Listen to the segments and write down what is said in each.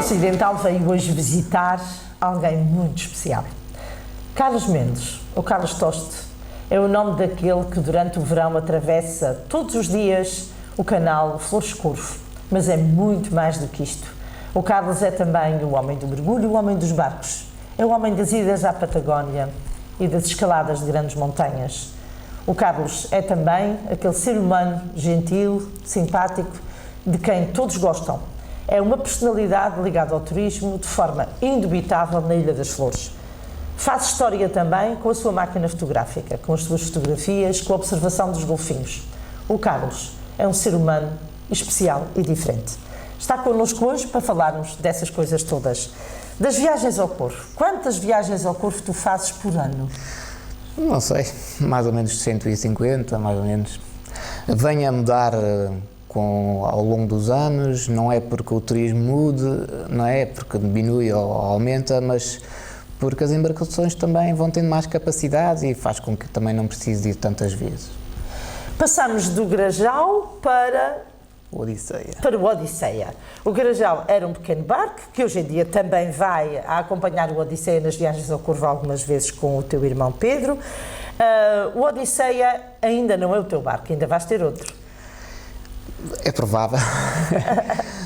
Ocidental veio hoje visitar alguém muito especial. Carlos Mendes, ou Carlos Toste, é o nome daquele que durante o verão atravessa todos os dias o canal Flores Corvo, mas é muito mais do que isto. O Carlos é também o homem do mergulho, o homem dos barcos, é o homem das idas à Patagónia e das escaladas de grandes montanhas. O Carlos é também aquele ser humano gentil, simpático, de quem todos gostam. É uma personalidade ligada ao turismo de forma indubitável na Ilha das Flores. Faz história também com a sua máquina fotográfica, com as suas fotografias, com a observação dos golfinhos. O Carlos é um ser humano especial e diferente. Está connosco hoje para falarmos dessas coisas todas. Das viagens ao Corvo. Quantas viagens ao Corvo tu fazes por ano? Não sei, mais ou menos 150, mais ou menos. Venho a mudar ao longo dos anos, não é porque o turismo mude, não é porque diminui ou aumenta, mas porque as embarcações também vão tendo mais capacidade e faz com que também não precise ir tantas vezes. Passamos do Grajal para o Odisseia. O Grajal era um pequeno barco que hoje em dia também vai a acompanhar o Odisseia nas viagens ao Corvo algumas vezes com o teu irmão Pedro. O Odisseia ainda não é o teu barco, ainda vais ter outro. É provável,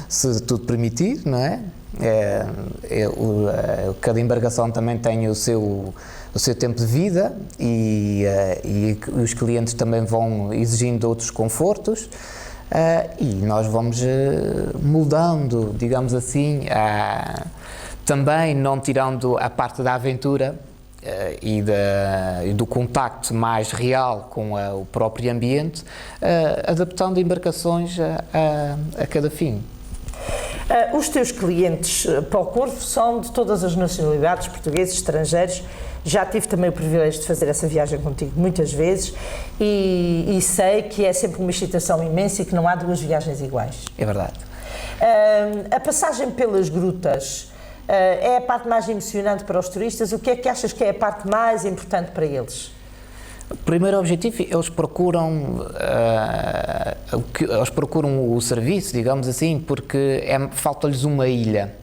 se tudo permitir, não é? Cada embarcação também tem o seu tempo de vida e os clientes também vão exigindo outros confortos e nós vamos moldando, digamos assim, também não tirando a parte da aventura e do contacto mais real com o próprio ambiente, adaptando embarcações a cada fim. Os teus clientes para o Corvo são de todas as nacionalidades, portugueses, estrangeiros. Já tive também o privilégio de fazer essa viagem contigo muitas vezes e sei que é sempre uma excitação imensa e que não há duas viagens iguais. É verdade. A passagem pelas grutas é a parte mais emocionante para os turistas. O que é que achas que é a parte mais importante para eles? O primeiro objetivo, eles procuram o serviço, digamos assim, porque falta-lhes uma ilha,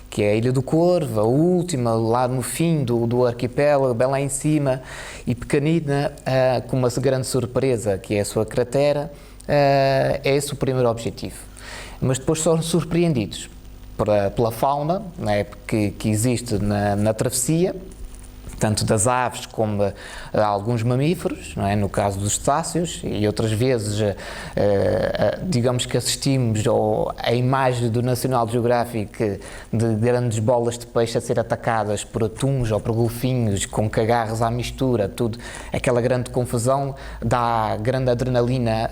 que é a Ilha do Corvo, a última, lá no fim do arquipélago, bem lá em cima, e pequenina, com uma grande surpresa, que é a sua cratera. É esse o primeiro objetivo. Mas depois são surpreendidos pela fauna, né, que existe na travessia, tanto das aves como alguns mamíferos, não é? No caso dos cetáceos, e outras vezes, digamos que assistimos à imagem do National Geographic de grandes bolas de peixe a ser atacadas por atuns ou por golfinhos, com cagarros à mistura, tudo, aquela grande confusão dá grande adrenalina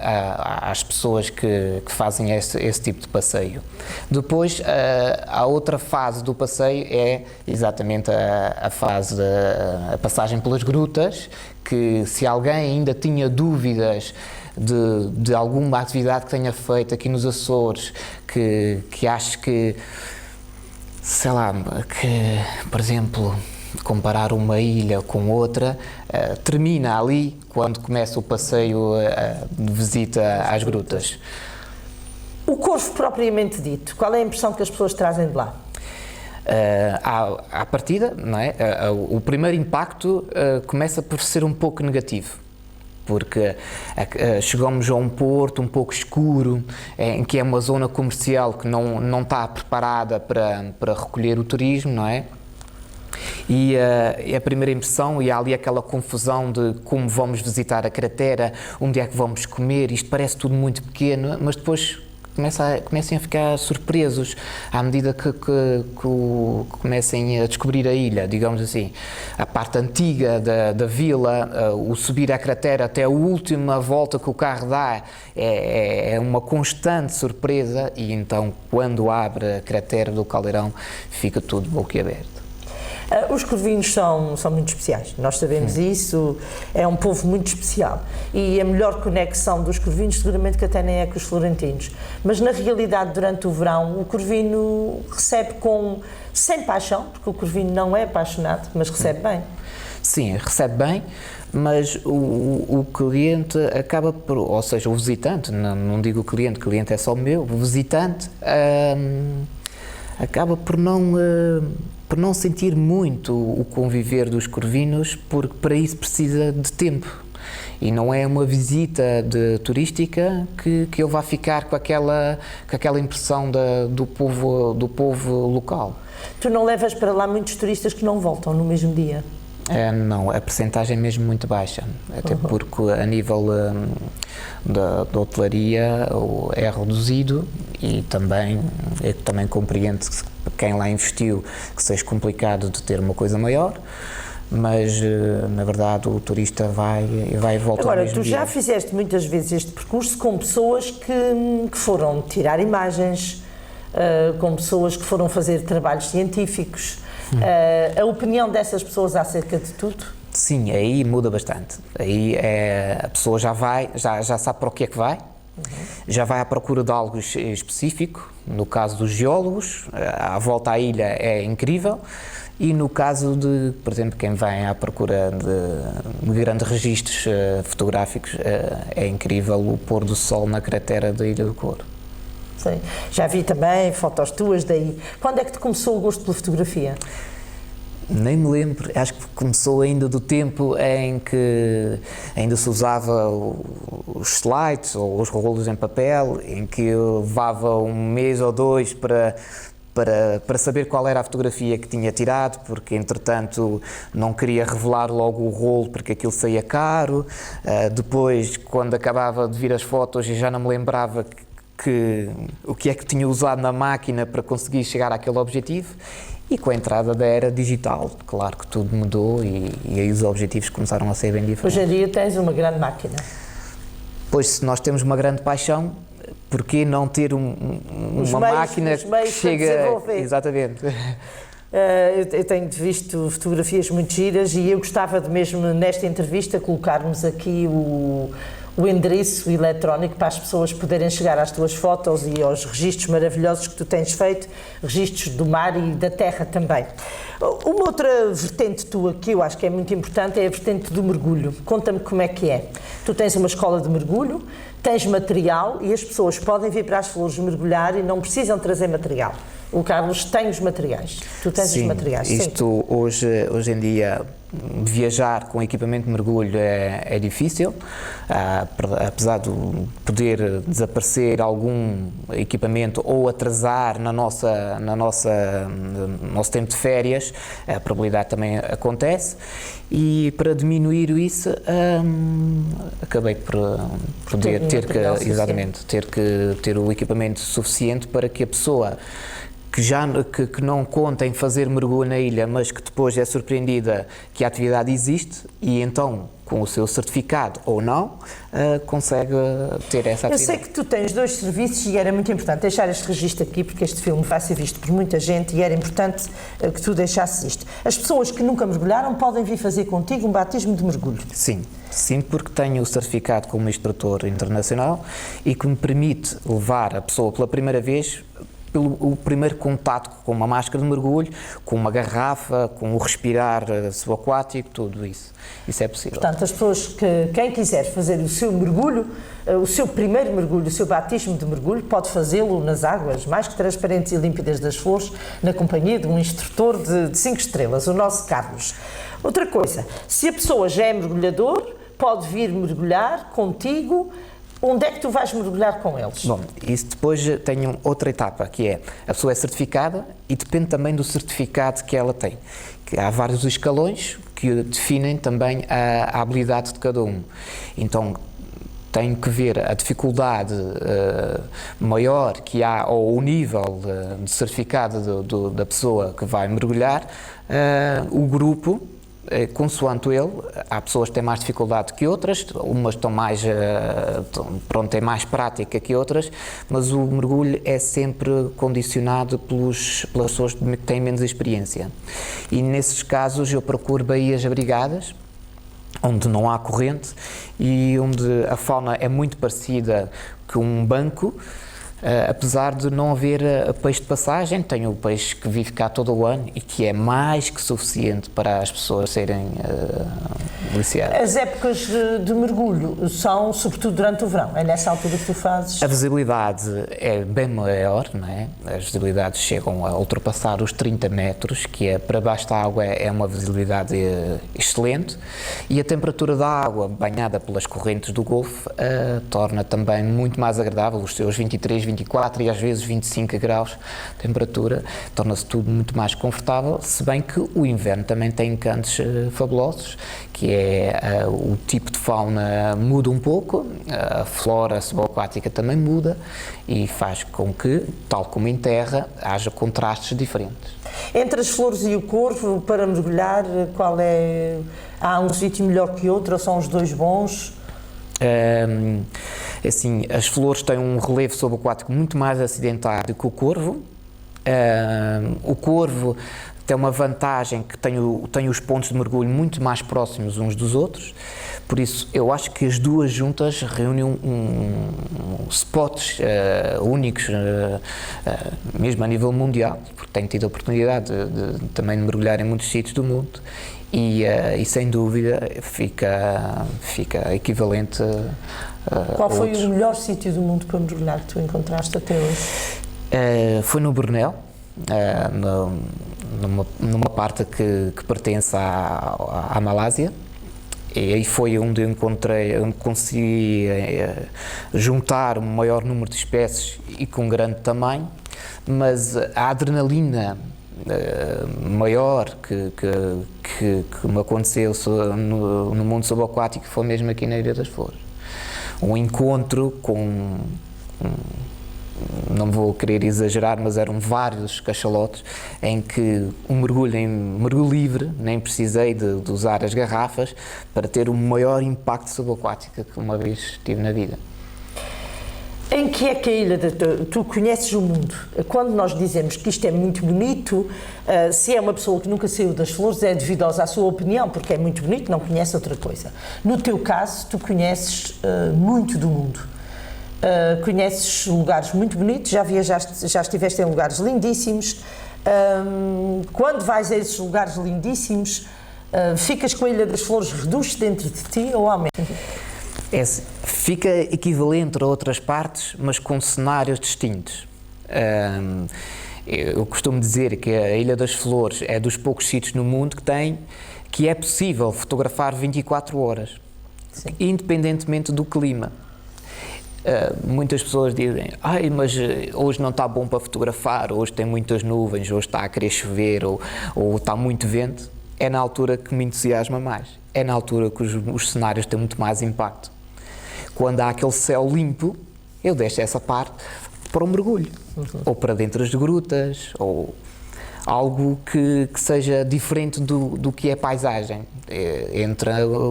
às pessoas que fazem esse tipo de passeio. Depois, a outra fase do passeio é exatamente a fase a passagem pelas grutas, que se alguém ainda tinha dúvidas de alguma atividade que tenha feito aqui nos Açores, que acho que, sei lá, que, por exemplo, comparar uma ilha com outra, termina ali quando começa o passeio de visita às grutas. O Corvo propriamente dito, qual é a impressão que as pessoas trazem de lá? À partida, não é? O primeiro impacto começa por ser um pouco negativo, porque chegamos a um porto um pouco escuro, em que é uma zona comercial que não está preparada para recolher o turismo, não é? E a primeira impressão, e há ali aquela confusão de como vamos visitar a cratera, onde é que vamos comer, isto parece tudo muito pequeno, mas depois comecem a ficar surpresos à medida que comecem a descobrir a ilha, digamos assim. A parte antiga da vila, o subir à cratera até a última volta que o carro dá, é uma constante surpresa, e então quando abre a cratera do Caldeirão fica tudo boquiaberto. Os corvinhos são muito especiais, nós sabemos isso, é um povo muito especial e a melhor conexão dos corvinhos seguramente que até nem é com os florentinos, mas na realidade durante o verão o corvino recebe sem paixão, porque o corvino não é apaixonado, mas recebe bem. Sim, recebe bem, mas o cliente acaba por, ou seja, o visitante, não digo o cliente é só meu, o visitante acaba por não sentir muito o conviver dos corvinos, porque para isso precisa de tempo. E não é uma visita turística que ele vá ficar com aquela impressão do povo local. Tu não levas para lá muitos turistas que não voltam no mesmo dia? Não, a percentagem é mesmo muito baixa, até porque a nível da hotelaria é reduzido e também compreendo que quem lá investiu que seja complicado de ter uma coisa maior, mas na verdade o turista vai e volta ao mesmo dia. Agora, tu já fizeste muitas vezes este percurso com pessoas que foram tirar imagens, com pessoas que foram fazer trabalhos científicos. A opinião dessas pessoas acerca de tudo? Sim, aí muda bastante. Aí a pessoa já sabe para o que é que vai, já vai à procura de algo específico. No caso dos geólogos, a volta à ilha é incrível. E no caso de, por exemplo, quem vem à procura de grandes registros fotográficos, é incrível o pôr do sol na cratera da Ilha do Couro. Sim. Já vi também fotos tuas daí. Quando é que te começou o gosto pela fotografia? Nem me lembro, acho que começou ainda do tempo em que ainda se usava os slides ou os rolos em papel, em que eu levava um mês ou dois para saber qual era a fotografia que tinha tirado, porque entretanto não queria revelar logo o rolo porque aquilo saía caro. Depois, quando acabava de vir as fotos, eu já não me lembrava o que é que tinha usado na máquina para conseguir chegar àquele objetivo. E com a entrada da era digital, claro que tudo mudou e aí os objetivos começaram a ser bem diferentes. Hoje em dia tens uma grande máquina. Pois, se nós temos uma grande paixão, porquê não ter uma máquina que chega... Exatamente. Eu tenho visto fotografias muito giras e eu gostava de mesmo nesta entrevista colocarmos aqui o endereço eletrónico para as pessoas poderem chegar às tuas fotos e aos registros maravilhosos que tu tens feito, registros do mar e da terra também. Uma outra vertente tua que eu acho que é muito importante é a vertente do mergulho. Conta-me como é que é. Tu tens uma escola de mergulho, tens material e as pessoas podem vir para as flores mergulhar e não precisam trazer material. O Carlos tem os materiais. Tu tens os materiais. Isto hoje em dia, viajar com equipamento de mergulho é difícil, apesar de poder desaparecer algum equipamento ou atrasar no nosso tempo de férias, a probabilidade também acontece. E para diminuir isso, acabei por ter que ter o equipamento suficiente para que a pessoa que não conta em fazer mergulho na ilha, mas que depois é surpreendida que a atividade existe e então, com o seu certificado ou não, consegue ter essa atividade. Eu sei que tu tens 2 serviços e era muito importante deixar este registro aqui, porque este filme vai ser visto por muita gente e era importante que tu deixasses isto. As pessoas que nunca mergulharam podem vir fazer contigo um batismo de mergulho. Sim, porque tenho o certificado como instrutor internacional e que me permite levar a pessoa pela primeira vez o primeiro contacto com uma máscara de mergulho, com uma garrafa, com o respirar subaquático, tudo isso. Isso é possível. Portanto, as pessoas quem quiser fazer o seu mergulho, o seu primeiro mergulho, o seu batismo de mergulho, pode fazê-lo nas águas mais que transparentes e límpidas das flores, na companhia de um instrutor de 5 estrelas, o nosso Carlos. Outra coisa, se a pessoa já é mergulhador, pode vir mergulhar contigo. Onde é que tu vais mergulhar com eles? Bom, isso depois tem outra etapa, que é a pessoa é certificada e depende também do certificado que ela tem. Que há vários escalões que definem também a habilidade de cada um. Então, tenho que ver a dificuldade maior que há ou o nível de certificado da pessoa que vai mergulhar, o grupo. Consoante ele, há pessoas que têm mais dificuldade que outras, umas estão mais, têm mais prática que outras, mas o mergulho é sempre condicionado pelas pessoas que têm menos experiência. E nesses casos eu procuro baías abrigadas, onde não há corrente e onde a fauna é muito parecida com um banco, apesar de não haver peixe de passagem, tem o peixe que vive cá todo o ano e que é mais que suficiente para as pessoas serem deliciadas. As épocas de mergulho são sobretudo durante o verão, é nessa altura que tu fazes? A visibilidade é bem maior, não é? As visibilidades chegam a ultrapassar os 30 metros, que é para baixo da água é uma visibilidade excelente, e a temperatura da água banhada pelas correntes do Golfo torna também muito mais agradável, os seus 23, 24 e às vezes 25 graus de temperatura, torna-se tudo muito mais confortável, se bem que o inverno também tem encantos fabulosos, que é o tipo de fauna muda um pouco, a flora subaquática também muda e faz com que, tal como em terra, haja contrastes diferentes. Entre as flores e o corvo, para mergulhar, qual é? Há um sítio melhor que outro ou são os dois bons? Assim, as flores têm um relevo subaquático muito mais acidentado que o corvo. O corvo tem uma vantagem que tem os pontos de mergulho muito mais próximos uns dos outros, por isso eu acho que as duas juntas reúnem spots únicos, mesmo a nível mundial, porque tenho tido a oportunidade de também de mergulhar em muitos sítios do mundo e sem dúvida fica equivalente Qual foi outros. o melhor sítio do mundo para mergulhar que tu encontraste até hoje? Foi no Bornéu, numa parte que pertence à Malásia, e aí foi onde onde consegui juntar um maior número de espécies e com grande tamanho, mas a adrenalina maior que me aconteceu no mundo subaquático foi mesmo aqui na Ilha das Flores. Um encontro com não vou querer exagerar, mas eram vários cachalotes em que mergulho livre, nem precisei de usar as garrafas para ter o maior impacto subaquático que uma vez tive na vida. Em que é que a ilha tu conheces o mundo? Quando nós dizemos que isto é muito bonito, se é uma pessoa que nunca saiu das flores, é devido à sua opinião, porque é muito bonito, não conhece outra coisa. No teu caso, tu conheces muito do mundo. Conheces lugares muito bonitos, já viajaste, já estiveste em lugares lindíssimos. Quando vais a esses lugares lindíssimos, ficas com a Ilha das Flores, reduz dentro de ti ou aumenta? Fica equivalente a outras partes, mas com cenários distintos. Eu costumo dizer que a Ilha das Flores é dos poucos sítios no mundo que é possível fotografar 24 horas, sim, independentemente do clima. Muitas pessoas dizem, mas hoje não está bom para fotografar, hoje tem muitas nuvens, hoje está a querer chover ou está muito vento. É na altura que me entusiasma mais, é na altura que os cenários têm muito mais impacto. Quando há aquele céu limpo, eu deixo essa parte para o mergulho, ou para dentro das grutas, ou algo que seja diferente do que é paisagem.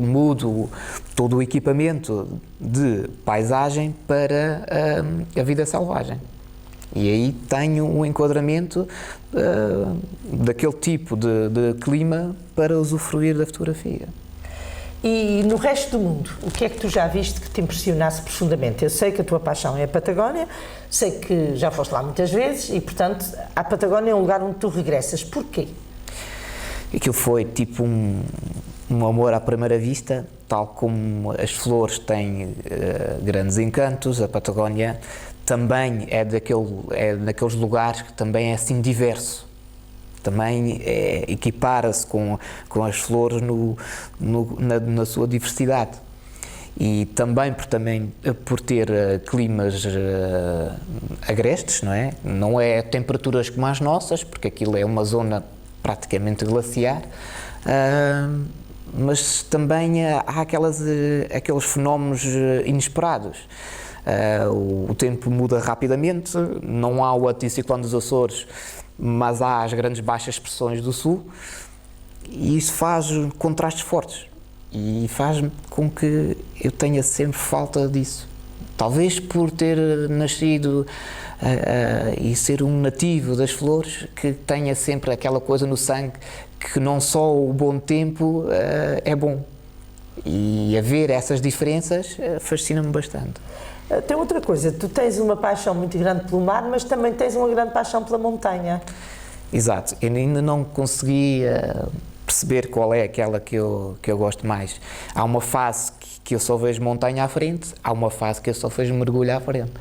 Mudo todo o equipamento de paisagem para a vida selvagem. E aí tenho um enquadramento daquele tipo de clima para usufruir da fotografia. E no resto do mundo, o que é que tu já viste que te impressionasse profundamente? Eu sei que a tua paixão é a Patagónia, sei que já foste lá muitas vezes e, portanto, a Patagónia é um lugar onde tu regressas. Porquê? Aquilo foi tipo um amor à primeira vista, tal como as flores têm grandes encantos, a Patagónia também é daqueles lugares que também é assim diverso. Também equipara-se com as flores na sua diversidade. E também por ter climas agrestes, não é? Não é temperaturas como as nossas, porque aquilo é uma zona praticamente glaciar, mas também há aqueles fenómenos inesperados. O tempo muda rapidamente, não há o anticiclone dos Açores, mas há as grandes baixas pressões do sul, e isso faz contrastes fortes e faz com que eu tenha sempre falta disso. Talvez por ter nascido e ser um nativo das flores, que tenha sempre aquela coisa no sangue que não só o bom tempo é bom. E a ver essas diferenças fascina-me bastante. Tem outra coisa, tu tens uma paixão muito grande pelo mar, mas também tens uma grande paixão pela montanha. Exato, eu ainda não consegui perceber qual é aquela que eu gosto mais. Há uma fase que eu só vejo montanha à frente, há uma fase que eu só vejo mergulho à frente.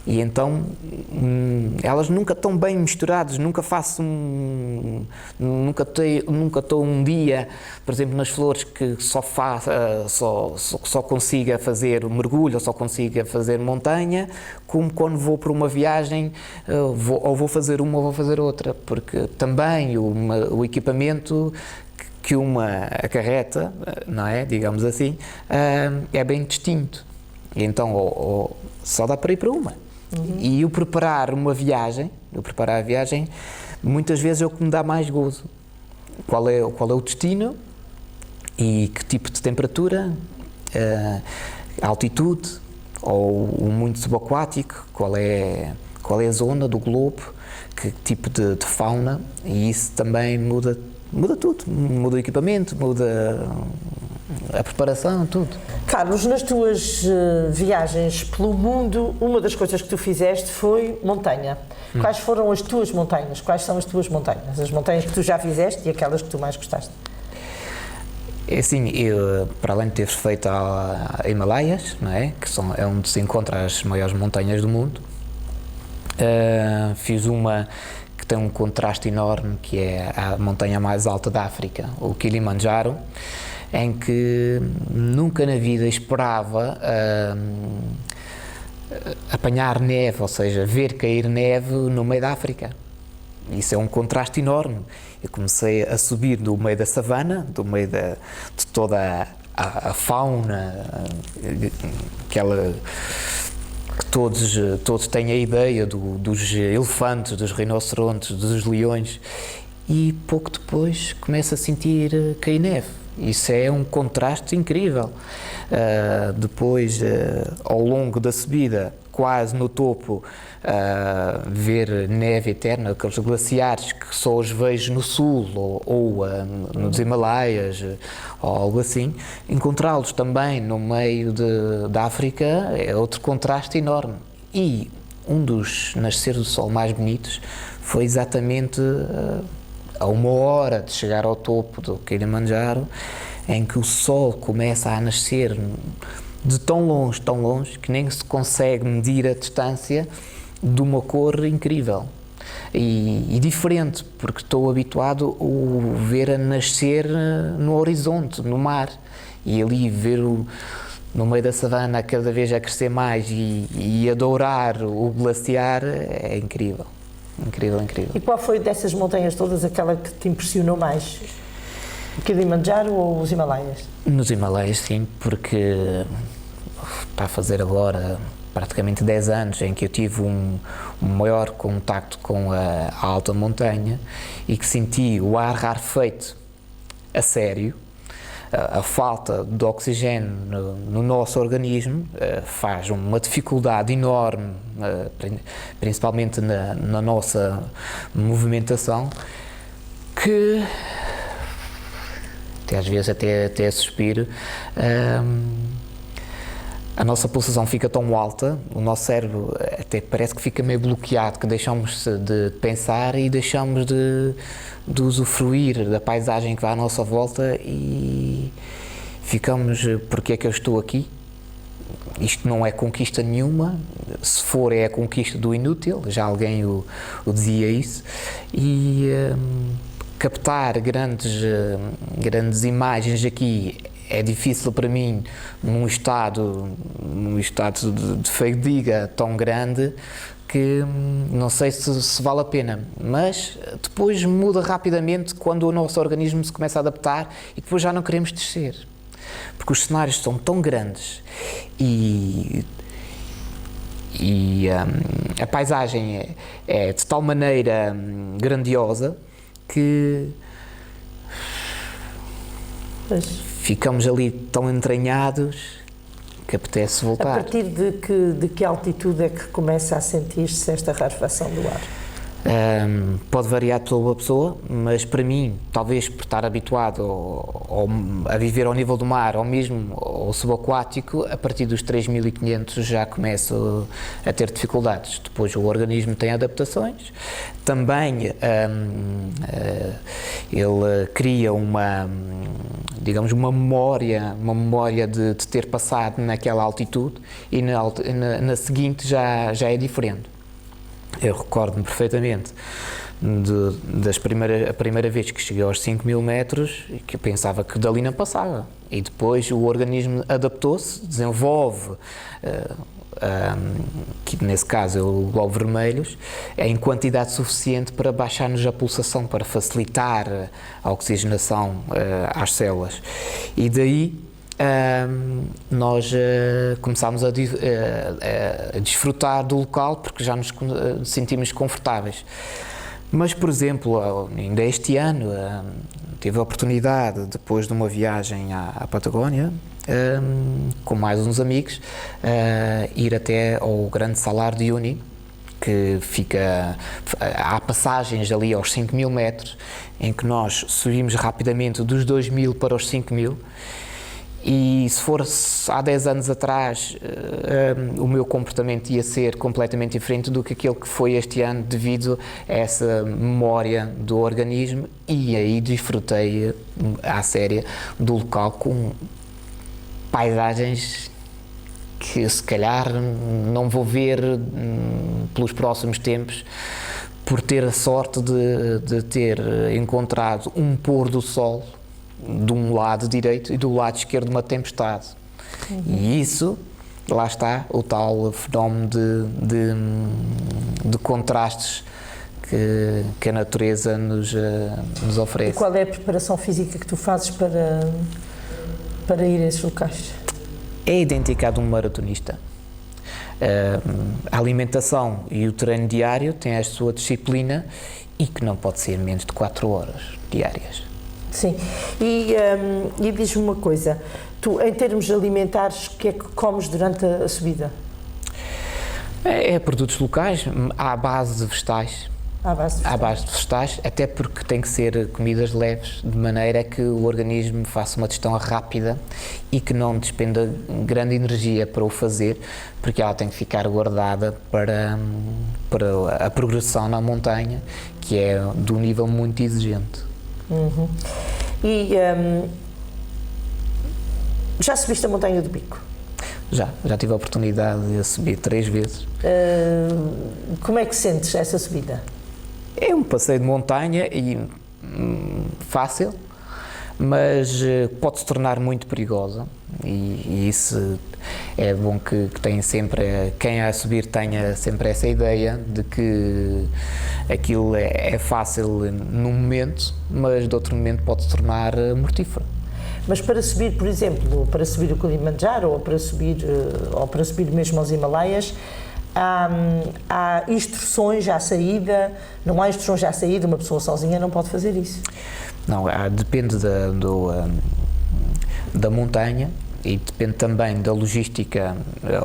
E então elas nunca estão bem misturadas, nunca estou um dia, por exemplo, nas flores que só consiga fazer mergulho ou só consiga fazer montanha, como quando vou para uma viagem, ou vou fazer uma ou vou fazer outra, porque também o equipamento que uma acarreta, não é, digamos assim, é bem distinto. E então só dá para ir para uma. E o preparar a viagem, muitas vezes é o que me dá mais gozo. Qual é o destino e que tipo de temperatura, altitude ou o mundo subaquático, qual é a zona do globo, que tipo de fauna, e isso também muda tudo, muda o equipamento, muda a preparação, tudo. Carlos, nas tuas viagens pelo mundo, uma das coisas que tu fizeste foi montanha. Quais foram as tuas montanhas? Quais são as tuas montanhas? As montanhas que tu já fizeste e aquelas que tu mais gostaste? É assim, eu, para além de ter feito a Himalaias, não é? Que é onde se encontra as maiores montanhas do mundo, fiz uma que tem um contraste enorme, que é a montanha mais alta da África, o Kilimanjaro, em que nunca na vida esperava apanhar neve, ou seja, ver cair neve no meio da África. Isso é um contraste enorme. Eu comecei a subir do meio da savana, do meio de toda a fauna, aquela que todos têm a ideia dos elefantes, dos rinocerontes, dos leões, e pouco depois começo a sentir cair neve. Isso é um contraste incrível. Depois, ao longo da subida, quase no topo, ver neve eterna, aqueles glaciares que só os vejo no sul ou nos Himalaias, ou algo assim, encontrá-los também no meio da África é outro contraste enorme. E um dos nasceres do sol mais bonitos foi exatamente a 1 hora de chegar ao topo do Kilimanjaro, em que o sol começa a nascer de tão longe, que nem se consegue medir a distância, de uma cor incrível e diferente, porque estou habituado a ver a nascer no horizonte, no mar, e ali ver no meio da savana cada vez a crescer mais e adorar o glaciar é incrível. Incrível. E qual foi dessas montanhas todas aquela que te impressionou mais? O Kilimanjaro ou os Himalaias? Nos Himalaias, sim, porque está a fazer agora praticamente 10 anos em que eu tive um maior contacto com a alta montanha e que senti o ar rarefeito a sério. A falta de oxigênio no nosso organismo faz uma dificuldade enorme, principalmente na nossa movimentação, que às vezes até suspiro. A nossa pulsação fica tão alta, o nosso cérebro até parece que fica meio bloqueado, que deixamos de pensar e deixamos de usufruir da paisagem que vai à nossa volta e ficamos, porque é que eu estou aqui? Isto não é conquista nenhuma, se for é a conquista do inútil, já alguém o dizia isso, e captar grandes imagens aqui é difícil para mim num estado de fadiga tão grande que não sei se vale a pena, mas depois muda rapidamente quando o nosso organismo se começa a adaptar e depois já não queremos descer, porque os cenários são tão grandes e a paisagem é de tal maneira grandiosa que ficamos ali tão entranhados que apetece voltar. A partir de que altitude é que começa a sentir-se esta rarefação do ar? Pode variar de pessoa a pessoa, mas para mim, talvez por estar habituado a viver ao nível do mar ou mesmo ao subaquático, a partir dos 3.500 já começo a ter dificuldades. Depois o organismo tem adaptações, também ele cria digamos, uma memória de ter passado naquela altitude e na seguinte já é diferente. Eu recordo-me perfeitamente a primeira vez que cheguei aos 5.000 metros e que eu pensava que dali não passava. E depois o organismo adaptou-se, desenvolve, que nesse caso é o globo vermelhos, em quantidade suficiente para baixar-nos a pulsação, para facilitar a oxigenação às células. E daí nós começámos a desfrutar do local porque já nos sentimos confortáveis. Mas, por exemplo, ainda este ano tive a oportunidade, depois de uma viagem à Patagónia, com mais uns amigos, ir até ao grande Salar de Uyuni, que há passagens ali aos 5.000 metros, em que nós subimos rapidamente dos 2.000 para os 5.000. E se fosse há 10 anos atrás, o meu comportamento ia ser completamente diferente do que aquele que foi este ano, devido a essa memória do organismo, e aí desfrutei à séria do local com paisagens que se calhar não vou ver pelos próximos tempos, por ter a sorte de ter encontrado um pôr do sol de um lado direito e do lado esquerdo uma tempestade. E isso, lá está, o tal fenómeno de contrastes que a natureza nos oferece. E qual é a preparação física que tu fazes para ir a esses locais? É idêntica à de um maratonista. A alimentação e o treino diário têm a sua disciplina e que não pode ser menos de 4 horas diárias. Sim, e diz-me uma coisa, tu em termos alimentares, o que é que comes durante a subida? É produtos locais, à base de vegetais. À base de vegetais, até porque tem que ser comidas leves, de maneira que o organismo faça uma digestão rápida e que não despenda grande energia para o fazer, porque ela tem que ficar guardada para a progressão na montanha, que é de um nível muito exigente. Uhum. E já subiste a Montanha do Pico? Já tive a oportunidade de subir 3 vezes. Como é que sentes essa subida? É um passeio de montanha e fácil, mas pode se tornar muito perigosa, e isso é bom que tenha sempre, quem a subir tenha sempre essa ideia de que aquilo é fácil num momento, mas de outro momento pode se tornar mortífero. Mas para subir, por exemplo, para subir o Kilimanjaro ou para subir mesmo aos Himalaias, há instruções à saída? Não há instruções à saída, uma pessoa sozinha não pode fazer isso? Não, depende da montanha e depende também da logística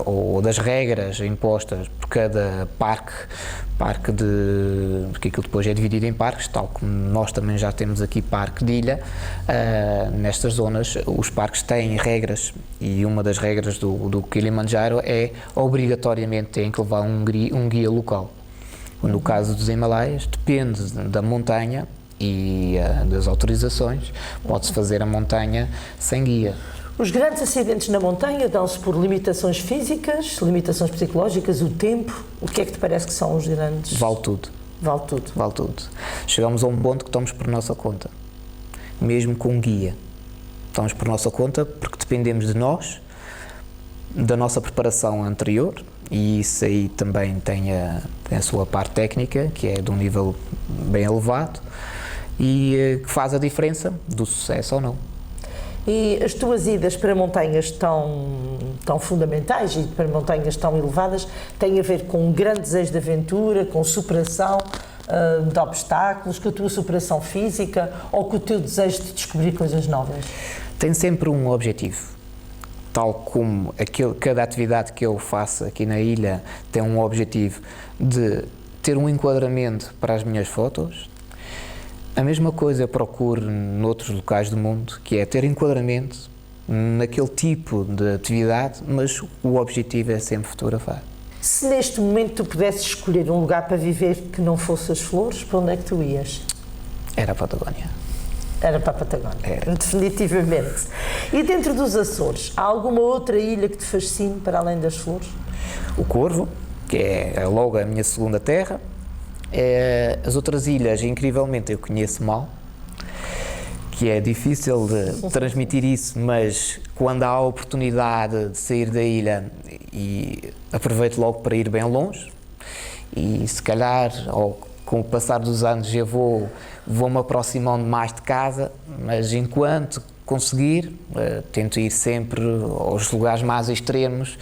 ou das regras impostas por cada parque, porque aquilo depois é dividido em parques, tal como nós também já temos aqui parque de ilha. Nestas zonas os parques têm regras, e uma das regras do Kilimanjaro é obrigatoriamente têm que levar um guia local. No caso dos Himalaias, depende da montanha e das autorizações, pode-se fazer a montanha sem guia. Os grandes acidentes na montanha dão-se por limitações físicas, limitações psicológicas, o tempo. O que é que te parece que são os grandes? Vale tudo. Vale tudo. Vale tudo. Chegamos a um ponto que estamos por nossa conta, mesmo com guia. Estamos por nossa conta porque dependemos de nós, da nossa preparação anterior, e isso aí também tem a sua parte técnica, que é de um nível bem elevado, e que faz a diferença do sucesso ou não. E as tuas idas para montanhas tão fundamentais e para montanhas tão elevadas têm a ver com um grande desejo de aventura, com superação de obstáculos, com a tua superação física ou com o teu desejo de descobrir coisas novas? Tem sempre um objetivo. Tal como cada atividade que eu faço aqui na ilha tem um objetivo de ter um enquadramento para as minhas fotos. A mesma coisa eu procuro noutros locais do mundo, que é ter enquadramento naquele tipo de atividade, mas o objetivo é sempre fotografar. Se neste momento tu pudesses escolher um lugar para viver que não fosse as flores, para onde é que tu ias? Era a Patagónia. Era para a Patagónia, Era. definitivamente. E dentro dos Açores, há alguma outra ilha que te fascine para além das flores? O Corvo, que é logo a minha segunda terra. As outras ilhas, incrivelmente, eu conheço mal, que é difícil de transmitir isso, mas quando há a oportunidade de sair da ilha, e aproveito logo para ir bem longe, e se calhar, com o passar dos anos, eu vou-me aproximando mais de casa, mas enquanto conseguir, tento ir sempre aos lugares mais extremos,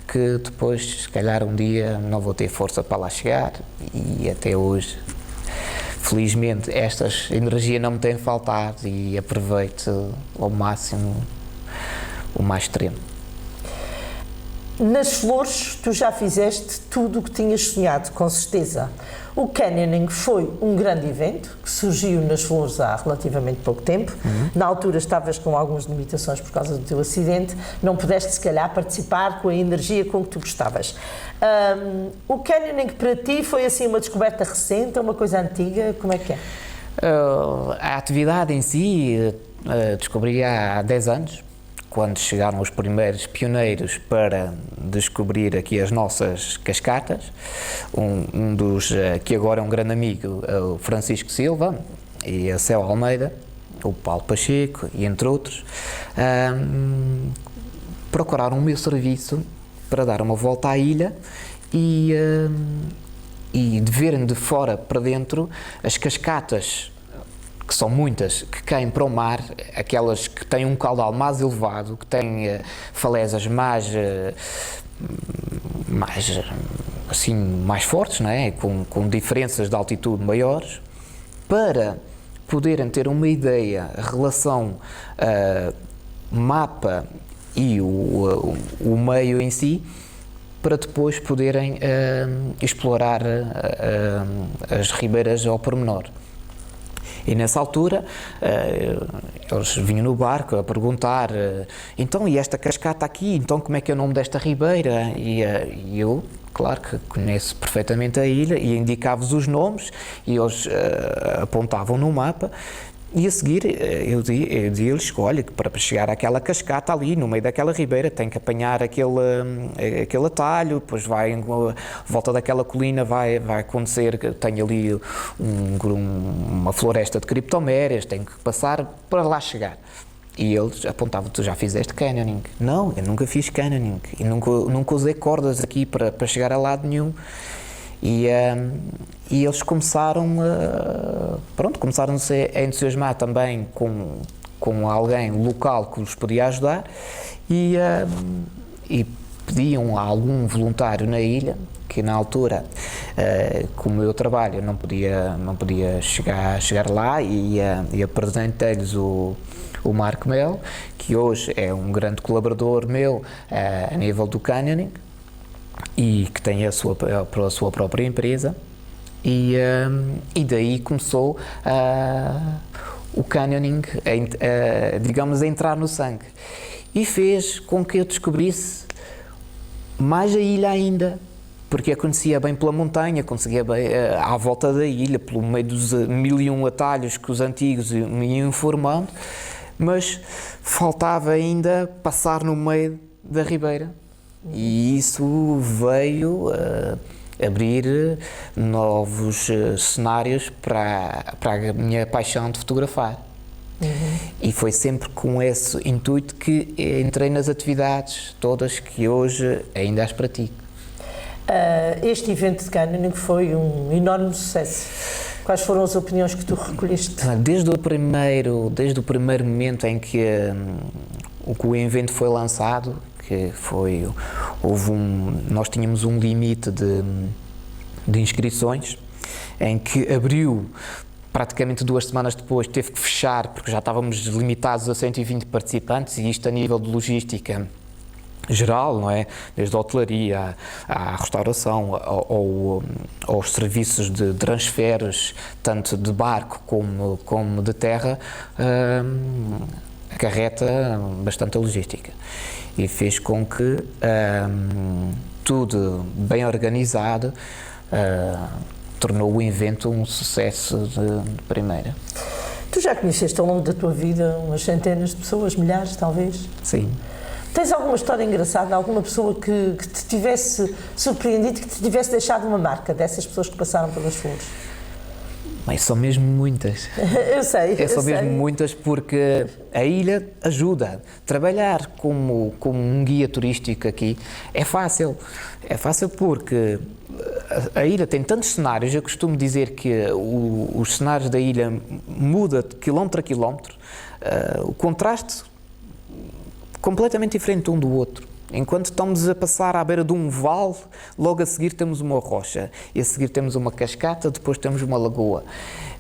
que depois, se calhar, um dia não vou ter força para lá chegar, e até hoje, felizmente, esta energia não me tem faltado e aproveito ao máximo o mais extremo. Nas flores, tu já fizeste tudo o que tinhas sonhado, com certeza. O canyoning foi um grande evento que surgiu nas flores há relativamente pouco tempo. Na altura estavas com algumas limitações por causa do teu acidente, não pudeste se calhar participar com a energia com que tu gostavas. O canyoning para ti foi assim uma descoberta recente, uma coisa antiga, como é que é? A atividade em si descobri há 10 anos, quando chegaram os primeiros pioneiros para descobrir aqui as nossas cascatas. Um dos que agora é um grande amigo, o Francisco Silva, e a Céu Almeida, o Paulo Pacheco, e entre outros, procuraram o meu serviço para dar uma volta à ilha e de verem de fora para dentro as cascatas, que são muitas, que caem para o mar, aquelas que têm um caudal mais elevado, que têm falésias mais fortes, não é? Com diferenças de altitude maiores, para poderem ter uma ideia, a relação mapa e o meio em si, para depois poderem explorar as ribeiras ao pormenor. E nessa altura, eles vinham no barco a perguntar, então, e esta cascata aqui, então como é que é o nome desta ribeira? E eu, claro que conheço perfeitamente a ilha, e indicava-vos os nomes, e eles apontavam no mapa, e a seguir eu dizia-lhes, olha, que para chegar àquela cascata ali, no meio daquela ribeira, tem que apanhar aquele atalho, depois vai, em volta daquela colina vai acontecer que tem ali uma floresta de criptomérias, tem que passar para lá chegar. E eles apontavam, tu já fizeste canyoning? Não, eu nunca fiz canyoning, e nunca usei cordas aqui para chegar a lado nenhum. E eles começaram-se a entusiasmar também com alguém local que os podia ajudar, e pediam a algum voluntário na ilha, que na altura, com o meu trabalho, não podia chegar lá, e apresentei-lhes o Marco Melo, que hoje é um grande colaborador meu a nível do canyoning, e que tem a sua própria empresa, e daí começou o canyoning digamos, a entrar no sangue, e fez com que eu descobrisse mais a ilha ainda, porque eu conhecia bem pela montanha, conseguia bem à volta da ilha, pelo meio dos 1001 atalhos que os antigos me iam informando, mas faltava ainda passar no meio da ribeira. E isso veio abrir novos cenários para a minha paixão de fotografar. E foi sempre com esse intuito que entrei nas atividades todas que hoje ainda as pratico. Este evento de canyoning foi um enorme sucesso. Quais foram as opiniões que tu recolheste? Desde o primeiro momento em que o evento foi lançado, que foi, nós tínhamos um limite de inscrições, em que abriu praticamente 2 semanas depois, teve que fechar porque já estávamos limitados a 120 participantes, e isto a nível de logística geral, não é? Desde a hotelaria à restauração, aos serviços de transferes, tanto de barco como de terra, acarreta bastante a logística. E fez com que tudo bem organizado tornou o evento um sucesso de primeira. Tu já conheceste ao longo da tua vida umas centenas de pessoas, milhares talvez? Sim. Tens alguma história engraçada, alguma pessoa que te tivesse surpreendido, que te tivesse deixado uma marca dessas pessoas que passaram pelas flores? Mas são mesmo muitas. Eu sei. São mesmo muitas porque a ilha ajuda. Trabalhar como um guia turístico aqui é fácil. É fácil porque a ilha tem tantos cenários. Eu costumo dizer que os cenários da ilha mudam de quilómetro a quilómetro. O contraste completamente diferente um do outro. Enquanto estamos a passar à beira de um vale, logo a seguir temos uma rocha, e a seguir temos uma cascata, depois temos uma lagoa.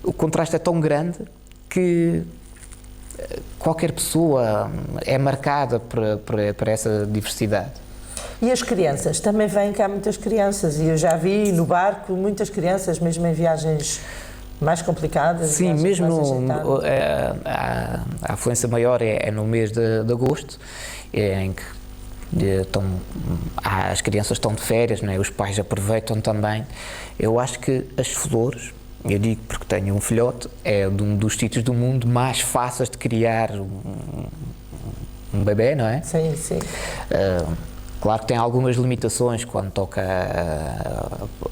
O contraste é tão grande que qualquer pessoa é marcada por essa diversidade. E as crianças? Também vêm cá muitas crianças, e eu já vi no barco muitas crianças, mesmo em viagens mais complicadas. Sim, mesmo a afluência maior é no mês de agosto, em que as crianças estão de férias, não é? Os pais aproveitam também. Eu acho que as flores, eu digo porque tenho um filhote, é um dos sítios do mundo mais fáceis de criar um bebê, não é? Sim, sim. Claro que tem algumas limitações quando toca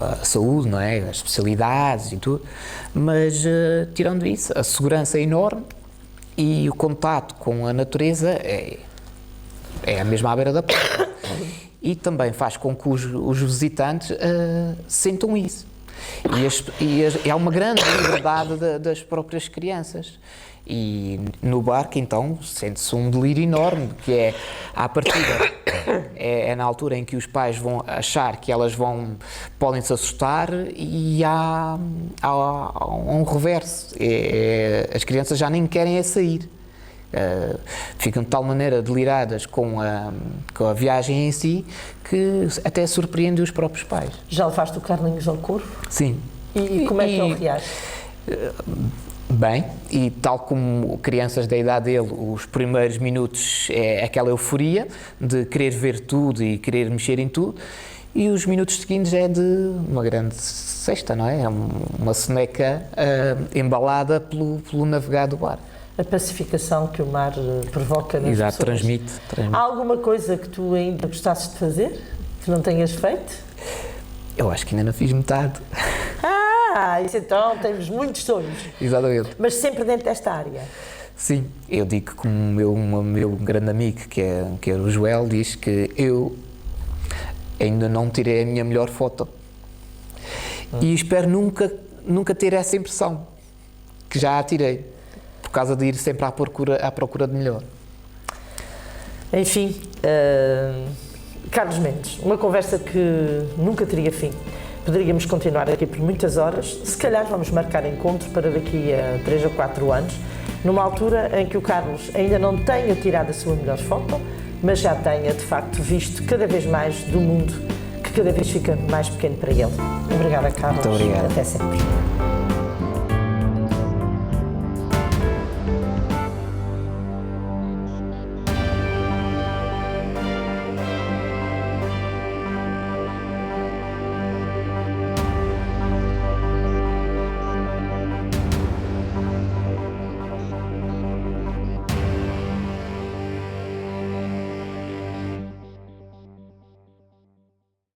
a saúde, não é? As especialidades e tudo, mas tirando isso, a segurança é enorme e o contato com a natureza é a mesma à beira da praia. E também faz com que os visitantes sintam isso. E há uma grande liberdade das próprias crianças. E no barco, então, sente-se um delírio enorme, que é, à partida, é na altura em que os pais vão achar que elas podem se assustar, e há um reverso. As crianças já nem querem sair. Ficam de tal maneira deliradas com a viagem em si, que até surpreende os próprios pais. Já levaste o Carlinhos ao Corvo? Sim. E como é que ele reage? Bem, e tal como crianças da idade dele, os primeiros minutos é aquela euforia de querer ver tudo e querer mexer em tudo, e os minutos seguintes é de uma grande cesta, não é? Uma soneca embalada pelo navegar do barco. A pacificação que o mar provoca nas Exato, pessoas. transmite. Há alguma coisa que tu ainda gostasses de fazer, que não tenhas feito? Eu acho que ainda não fiz metade. Isso então, temos muitos sonhos. Exatamente. Mas sempre dentro desta área. Sim, eu digo como o meu grande amigo, que é o Joel, diz que eu ainda não tirei a minha melhor foto. E espero nunca ter essa impressão, que já a tirei, por causa de ir sempre à procura de melhor. Enfim, Carlos Mendes, uma conversa que nunca teria fim. Poderíamos continuar aqui por muitas horas. Se calhar vamos marcar encontro para daqui a 3 ou 4 anos, numa altura em que o Carlos ainda não tenha tirado a sua melhor foto, mas já tenha, de facto, visto cada vez mais do mundo, que cada vez fica mais pequeno para ele. Obrigada, Carlos. Muito obrigado. Até sempre.